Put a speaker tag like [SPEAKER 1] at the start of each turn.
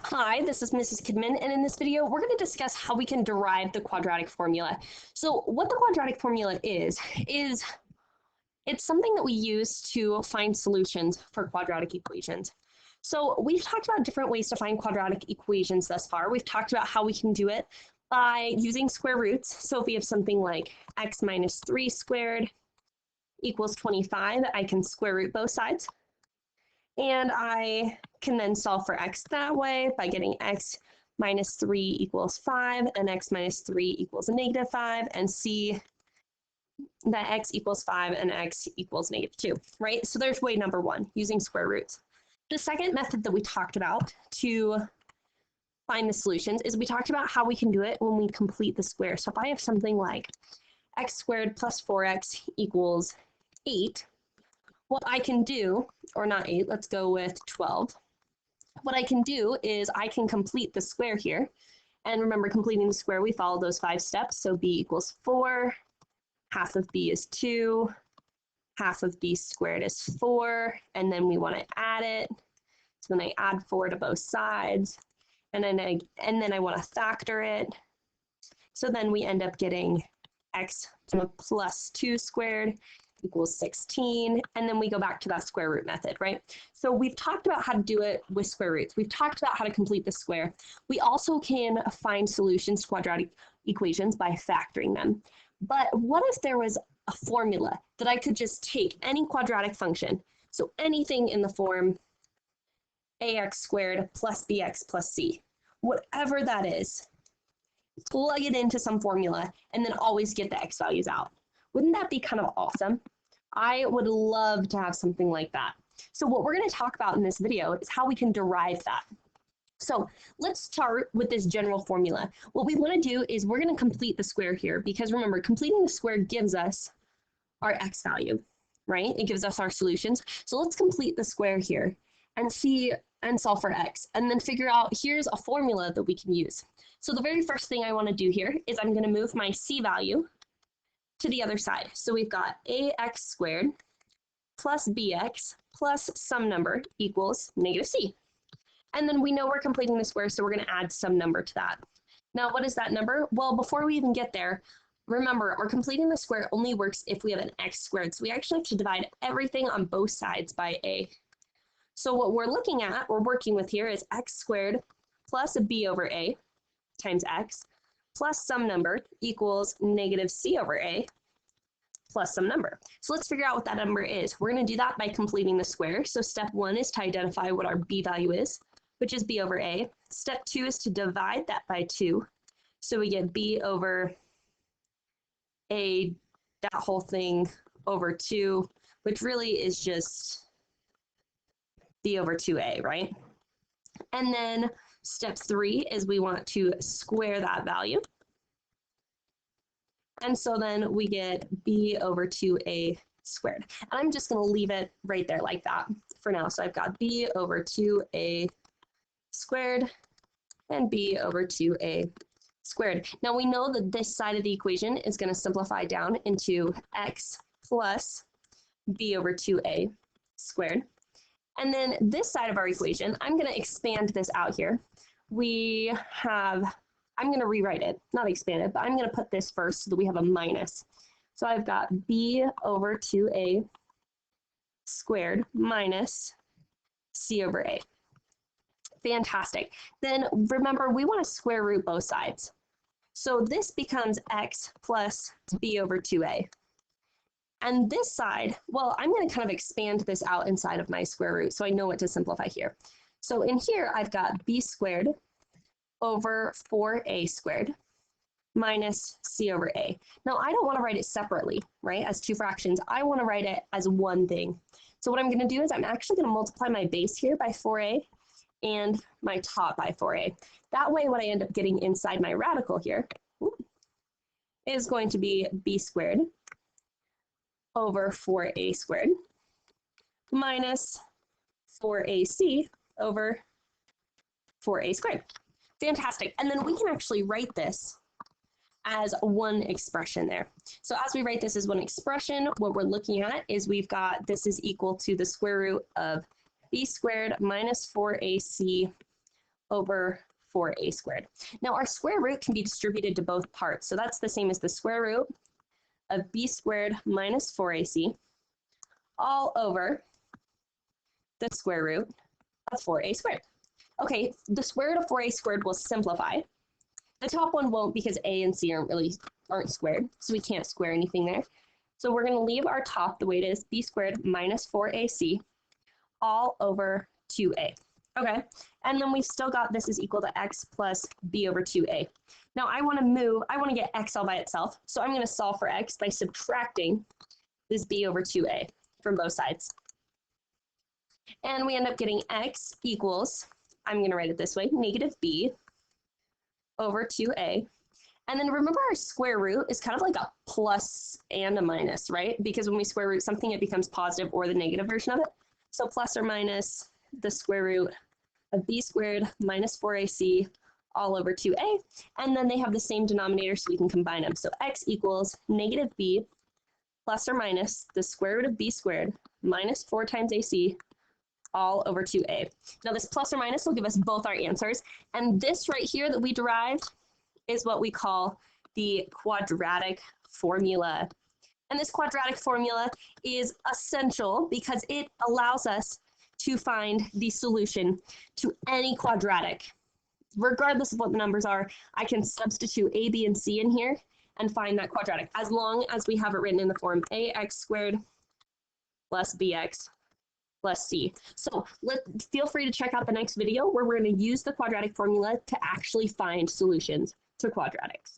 [SPEAKER 1] Hi, this is Mrs. Kidman, and in this video, we're going to discuss how we can derive the quadratic formula. So what the quadratic formula is it's something that we use to find solutions for quadratic equations. So we've talked about different ways to find quadratic equations thus far. We've talked about how we can do it by using square roots. So if we have something like x minus 3 squared equals 25, I can square root both sides. And I can then solve for x that way by getting x minus 3 equals 5 and x minus 3 equals negative 5 and see that x equals 5 and x equals negative 2, right? So there's way number one, using square roots. The second method that we talked about to find the solutions is we talked about how we can do it when we complete the square. So if I have something like x squared plus 4x equals 8, what I can do, or not 8, let's go with 12. What I can do is I can complete the square here. And remember, completing the square, we follow those 5 steps. So b equals 4, half of b is 2, half of b squared is 4, and then we want to add it. So then I add 4 to both sides, and then I want to factor it. So then we end up getting x plus 2 squared equals 16, and then we go back to that square root method, right? So we've talked about how to do it with square roots. We've talked about how to complete the square. We also can find solutions to quadratic equations by factoring them. But what if there was a formula that I could just take any quadratic function, so anything in the form ax squared plus bx plus c, whatever that is, plug it into some formula, and then always get the x values out. Wouldn't that be kind of awesome? I would love to have something like that. So what we're going to talk about in this video is how we can derive that. So let's start with this general formula. What we want to do is we're going to complete the square here, because remember, completing the square gives us our x value, right? It gives us our solutions. So let's complete the square here and see and solve for x, and then figure out here's a formula that we can use. So the very first thing I want to do here is I'm going to move my c value to the other side. So we've got ax squared plus bx plus some number equals negative c. And then we know we're completing the square, so we're going to add some number to that. Now, what is that number? Well, before we even get there, remember, our completing the square only works if we have an x squared. So we actually have to divide everything on both sides by a. So what we're looking at, we're working with here is x squared plus b over a times x plus some number equals negative c over a plus some number. So let's figure out what that number is. We're going to do that by completing the square. So step 1 is to identify what our b value is, which is b over a. Step 2 is to divide that by 2. So we get b over a, that whole thing over 2, which really is just b over 2a, right? And then step 3 is we want to square that value. And so then we get b over 2a squared. And I'm just going to leave it right there like that for now. So I've got b over 2a squared and b over 2a squared. Now we know that this side of the equation is going to simplify down into x plus b over 2a squared. And then this side of our equation, I'm going to expand this out here. We have, I'm going to rewrite it, not expand it, but I'm going to put this first so that we have a minus. So I've got b over 2a squared minus c over a. Fantastic. Then remember, we want to square root both sides. So this becomes x plus b over 2a. And this side, well, I'm going to kind of expand this out inside of my square root so I know what to simplify here. So in here, I've got b squared over 4a squared minus c over a. Now, I don't want to write it separately, right, as two fractions. I want to write it as one thing. So what I'm going to do is I'm actually going to multiply my base here by 4a and my top by 4a. That way, what I end up getting inside my radical here is going to be b squared over 4a squared minus 4ac over 4a squared. Fantastic. And then we can actually write this as one expression there. So as we write this as one expression, what we're looking at is we've got this is equal to the square root of b squared minus 4ac over 4a squared. Now our square root can be distributed to both parts. So that's the same as the square root of b squared minus 4ac all over the square root of 4a squared. Okay, the square root of 4a squared will simplify. The top one won't because a and c aren't squared, so we can't square anything there. So we're going to leave our top the way it is, b squared minus 4ac all over 2a. Okay, and then we've still got this is equal to x plus b over 2a. Now I want to get x all by itself, so I'm going to solve for x by subtracting this b over 2a from both sides. And we end up getting x equals, I'm going to write it this way, negative b over 2a. And then remember our square root is kind of like a plus and a minus, right? Because when we square root something, it becomes positive or the negative version of it. So plus or minus the square root of b squared minus 4ac all over 2a. And then they have the same denominator, so we can combine them. So x equals negative b plus or minus the square root of b squared minus 4 times ac all over 2a. Now this plus or minus will give us both our answers. And this right here that we derived is what we call the quadratic formula. And this quadratic formula is essential because it allows us to find the solution to any quadratic. Regardless of what the numbers are, I can substitute a, b, and c in here and find that quadratic, as long as we have it written in the form ax squared plus bx plus c. So feel free to check out the next video where we're going to use the quadratic formula to actually find solutions to quadratics.